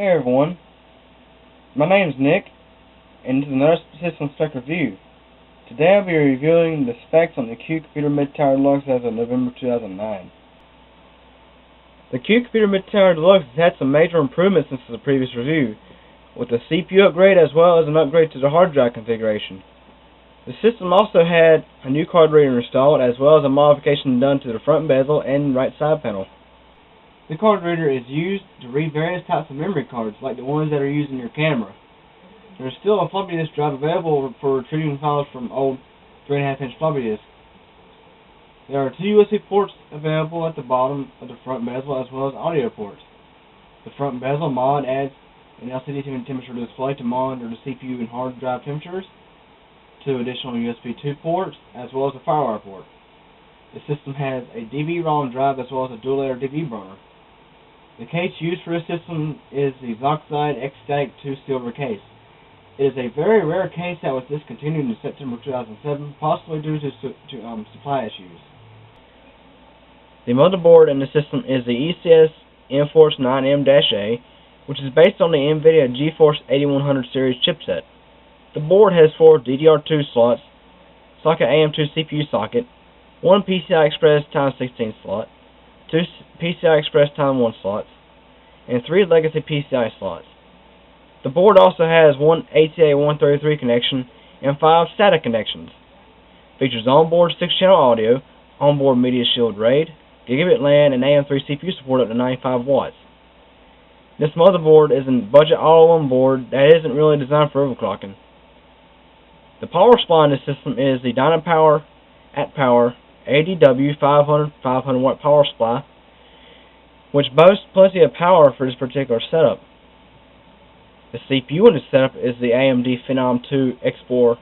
Hey everyone, my name is Nick, and this is another System Spec review. Today I'll be reviewing the specs on the Q Computer MidTower Deluxe as of November 2009. The Q Computer MidTower Deluxe has had some major improvements since the previous review, with a CPU upgrade as well as an upgrade to the hard drive configuration. The system also had a new card reader installed as well as a modification done to the front bezel and right side panel. The card reader is used to read various types of memory cards, like the ones that are used in your camera. There is still a floppy disk drive available for retrieving files from old 3.5-inch floppy disks. There are 2 USB ports available at the bottom of the front bezel as well as audio ports. The front bezel mod adds an LCD temperature display to monitor the CPU and hard drive temperatures, 2 additional USB 2 ports, as well as a FireWire port. The system has a DV-ROM drive as well as a dual-layer DV burner. The case used for this system is the Zoxide X-Static 2 silver case. It is a very rare case that was discontinued in September 2007, possibly due to supply issues. The motherboard in the system is the ECS Enforce 9M-A, which is based on the NVIDIA GeForce 8100 series chipset. The board has 4 DDR2 slots, socket AM2 CPU socket, 1 PCI Express x16 slot, 2 PCI Express x1 slots, and 3 legacy PCI slots. The board also has 1 ATA133 connection and 5 SATA connections. Features onboard 6-channel audio, onboard Media Shield RAID, Gigabit LAN, and AM3 CPU support up to 95 watts. This motherboard is a budget all-in-one board that isn't really designed for overclocking. The power supply in this system is the Dynapower AtPower ADW 500 watt power supply, which boasts plenty of power for this particular setup. The CPU in this setup is the AMD Phenom 2 Explorer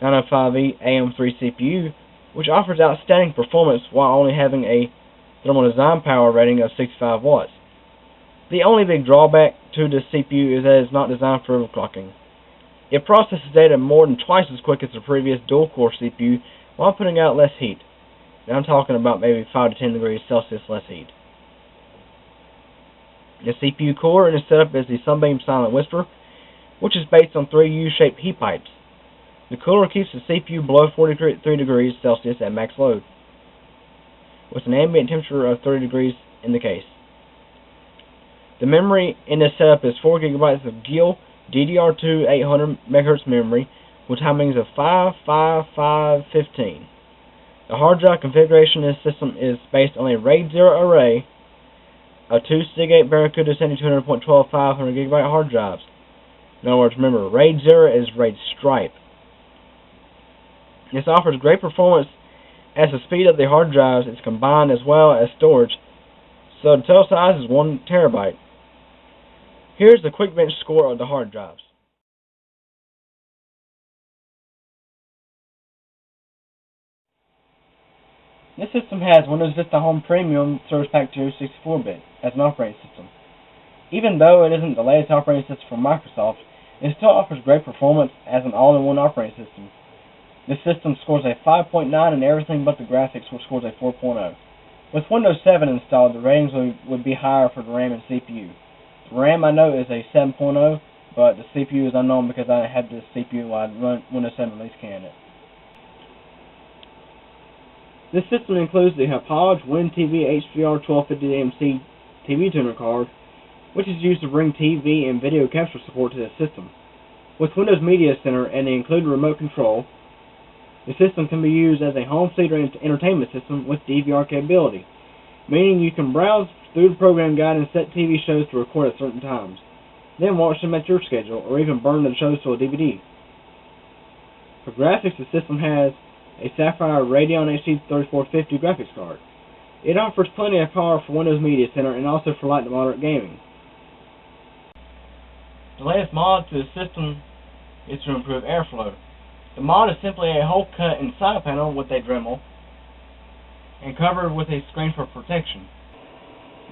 905E AM3 CPU, which offers outstanding performance while only having a thermal design power rating of 65 watts. The only big drawback to this CPU is that it is not designed for overclocking. It processes data more than twice as quick as the previous dual-core CPU while putting out less heat. Now I'm talking about maybe 5 to 10 degrees Celsius less heat. The CPU cooler in this setup is the Sunbeam Silent Whisper, which is based on 3 U-shaped heat pipes. The cooler keeps the CPU below 43 degrees Celsius at max load, with an ambient temperature of 30 degrees in the case. The memory in this setup is 4 GB of GIL DDR2 800 MHz memory with timings of 5, 5, 5, 15. The hard drive configuration in this system is based on a RAID 0 array of 2 Seagate Barracuda 7200.12 500 GB hard drives. In other words, remember, RAID 0 is RAID Stripe. This offers great performance as the speed of the hard drives is combined as well as storage, so the total size is 1 terabyte. Here's the quick bench score of the hard drives. This system has Windows Vista Home Premium Service Pack 2 64-bit as an operating system. Even though it isn't the latest operating system from Microsoft, it still offers great performance as an all-in-one operating system. This system scores a 5.9 in everything but the graphics, which scores a 4.0. With Windows 7 installed, the ratings would be higher for the RAM and CPU. The RAM I know is a 7.0, but the CPU is unknown because I had this CPU while I run Windows 7 release candidate. This system includes the Hauppauge WinTV HDR 1250 AMC TV tuner card, which is used to bring TV and video capture support to the system. With Windows Media Center and the included remote control, the system can be used as a home theater entertainment system with DVR capability, meaning you can browse through the program guide and set TV shows to record at certain times, then watch them at your schedule or even burn the shows to a DVD. For graphics, the system has a Sapphire Radeon HD 3450 graphics card. It offers plenty of power for Windows Media Center and also for light to moderate gaming. The latest mod to the system is to improve airflow. The mod is simply a hole cut in the side panel with a Dremel and covered with a screen for protection.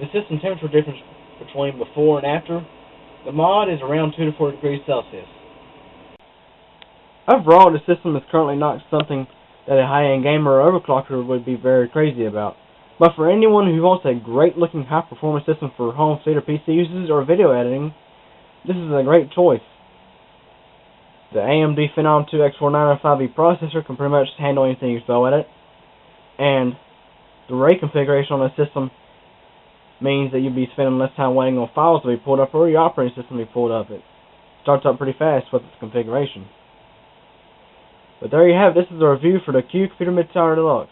The system temperature difference between before and after the mod is around 2 to 4 degrees Celsius. Overall, the system is currently not something that a high-end gamer or overclocker would be very crazy about. But for anyone who wants a great-looking high-performance system for home theater PC uses or video editing, This is a great choice. The AMD Phenom 2 X4905E processor can pretty much handle anything you throw at it, and the RAID configuration on the system means that you'll be spending less time waiting on files to be pulled up or your operating system to be pulled up. It starts up pretty fast with its configuration. But there you have it. This is a review for the Q Computer MidTower Deluxe.